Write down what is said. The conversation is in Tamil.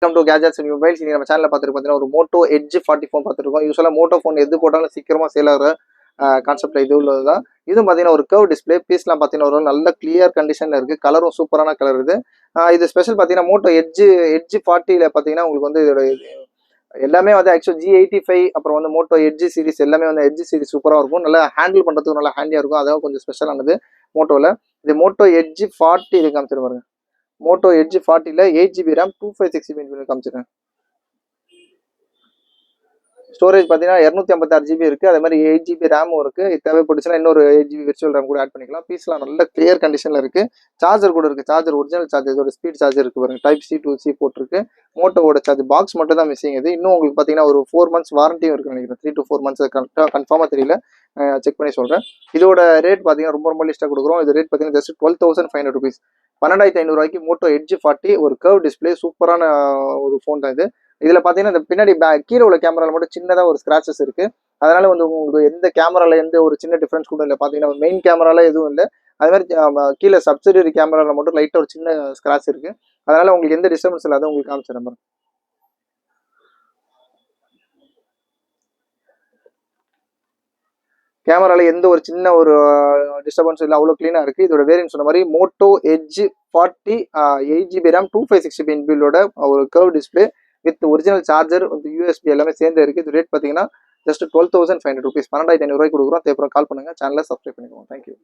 Welcome to gadgets and mobiles. நம்ம சேனலில் பார்த்துட்டு பார்த்தீங்கன்னா ஒரு மோட்டோ எட்ஜ் 40 ஃபோன் பார்த்துருக்கோம். யூஸ்வலாக மோட்டோ ஃபோன் எது போட்டாலும் சீக்கிரமாக சேல் ஆகிற கான்செப்டில் இது உள்ளது தான். இதுவும் பார்த்தீங்கன்னா ஒரு கர்வ் டிஸ்பிளே பீஸ்லாம் பார்த்தீங்கன்னா ஒரு நல்ல கிளியர் கண்டிஷனில் இருக்குது. கலரும் சூப்பரான கலர் இது. இது ஸ்பெஷல் பார்த்தீங்கன்னா மோட்டோ எட்ஜ் 40ல் பார்த்தீங்கன்னா உங்களுக்கு வந்து இதோட எல்லாமே வந்து ஆக்சுவல் G85 அப்புறம் வந்து மோட்டோ எட்ஜ் சீரிஸ் எல்லாமே வந்து எட்ஜ் சீரிஸ் சூப்பராக இருக்கும். நல்லா ஹேண்டில் பண்ணுறதுக்கு நல்லா ஹேண்டியாக இருக்கும். அதான் கொஞ்சம் ஸ்பெஷலானது மோட்டோவில். இது மோட்டோ எட்ஜ் 40 இது காமிச்சிரு பாருங்க. Moto edge 40ல் 8GB RAM 256GB காமிச்சிருக்கேன். ஸ்டோரேஜ் பார்த்தீங்கன்னா 256GB இருக்குது. அதே மாதிரி 8GB ரேமும் இருக்குது. தேவைப்பட்டுச்சுன்னா இன்னொரு 8GB விர்ச்சுவல் ரேம் கூட ஆட் பண்ணிக்கலாம். பீஸ்லாம் நல்ல கிளியர் கண்டிஷனில் இருக்குது. சார்ஜர் கூட இருக்குது. சார்ஜர் ஒரிஜினல் சார்ஜர், இதோட ஸ்பீட் சார்ஜர் இருக்குது பாருங்க. டைப் C to C போட்டிருக்கு. மோட்டோவோட சார்ஜ் பாக்ஸ் மட்டும் தான் மிஸ்ஸிங். இது இன்னும் உங்களுக்கு பார்த்தீங்கன்னா ஒரு 4 months வாரண்டியும் இருக்குன்னு நினைக்கிறேன். 3 to 4 months கன்ஃபார்மாக தெரியல, செக் பண்ணி சொல்கிறேன். இதோட ரேட் பார்த்தீங்கன்னா ரொம்ப லிஸ்ட்டாக கொடுக்குறோம். இது ரேட் பார்த்தீங்கன்னா ஜஸ்ட் 12,500 rupees. 12,500 ரூபாய்க்கு மோட்டோ எட்ஜ் 40 ஒரு கர்வ் டிஸ்பிளே சூப்பரான ஒரு ஃபோன் தான் இது. இதில் பார்த்தீங்கன்னா இந்த பின்னாடி கீழே உள்ள கேமராவில் மட்டும் சின்னதாக ஒரு ஸ்க்ராச்சஸ் இருக்குது. அதனால வந்து உங்களுக்கு எந்த கேமராவில் எந்த ஒரு சின்ன டிஃப்ரென்ஸ் கூட இல்லை. பார்த்தீங்கன்னா மெயின் கேமரால எதுவும் இல்லை. அது மாதிரி கீழே சப்சிடரி கேமராவில் மட்டும் லைட்டாக ஒரு சின்ன ஸ்க்ராட்ச் இருக்குது. அதனால உங்களுக்கு எந்த டிஸ்டர்பன்ஸ் இல்லாத உங்களுக்கு காமிச்சிடறேன். கேமரால எந்த ஒரு சின்ன ஒரு டிஸ்டர்பன்ஸ் இல்லை, அவ்வளோ க்ளீனாக இருக்குது. இதோட வேரியன்ட் சொன்ன மாதிரி Moto edge 40 8GB RAM 256GB இன்பில்டோட ஒரு curve display with original charger with USB எல்லாமே சேர்ந்து இருக்குது. இது ரேட் பார்த்தீங்கன்னா ஜஸ்ட் 12,500 rupees. 12,500 ரூபாய்க்கு கொடுக்குறோம். தேவைப்படும் கால் பண்ணுங்கள். சேனலை சப்ஸ்கிரைப் பண்ணிக்கோங்க. தேங்க்யூ.